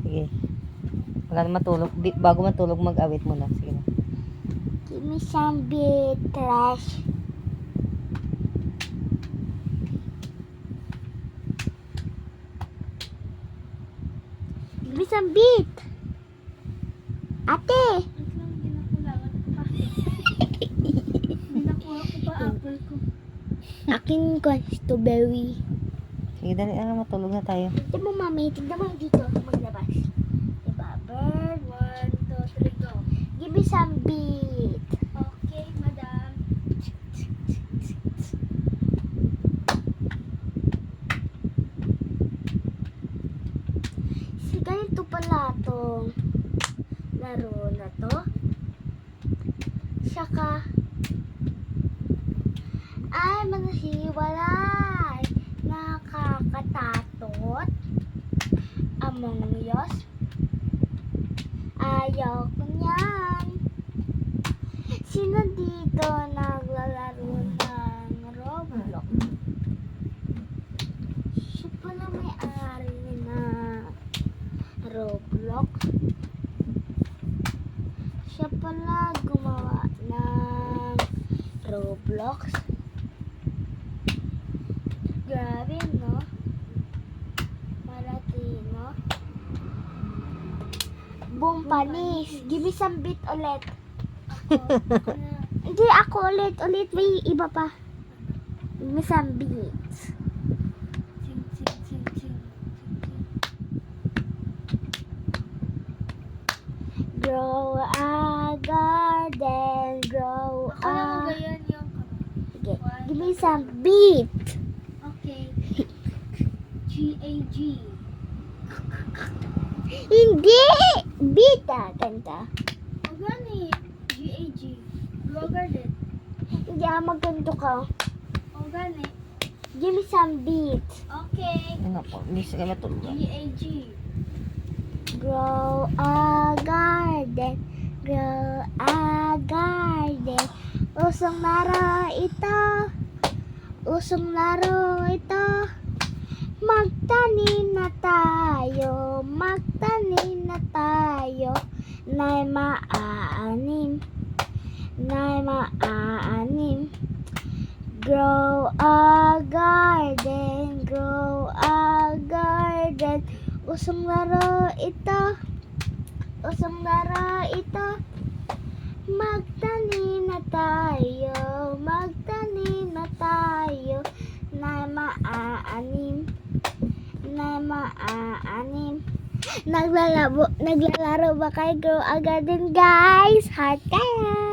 Sige. Wala na matulog. Bago matulog, mag-awit muna. Sige na. Give me some beat, trash. Give me some beat. Ate! Nakuha ko pa apple ko. Akin ko, strawberry. Sige, dali na. Matulog na tayo. Tignan mo, mami. Tignan mo dito. Maglabas. Diba? Bird. 1, 2, 3, go. Give me some beat. Okay, madam. Si ganito pala tong laro na to. Saka ay manasiwalay. Nakakatatot. Among Us. Ayaw ko niyan. Sino dito naglalaro ng Roblox? Siya pala may-ari na Roblox. Siya pala gumawa ng Roblox. Grabe, no? Malaki, no? Boom, panis. Give me some beat ulit. Hindi, ako ulit. May iba pa. Give me some beats. Sing, sing, sing, sing. Grow a garden, grow Ako lang a... magayon yung Sige, give me some beat. okay. G-A-G. Hindi! Beat kanta. O gani. G-A-G. Vlogger din. Hindi, magkanto ka. O gani. Give me some beat. Okay. Ano po? Hindi siya matulog. G-A-G. Grow a garden, grow a garden. Usong laro ito, usong laro ito. Magtanim na tayo, magtanim na tayo. Na'y maaanim, na'y maaanim. Grow a garden, grow a garden. Usong laro ito, usong laro ito. Magtanim na tayo, magtanim na tayo. Na'y maaanim, na'y maaanim. Naglalaro ba kayo? Grow a garden, guys? Heart kaya!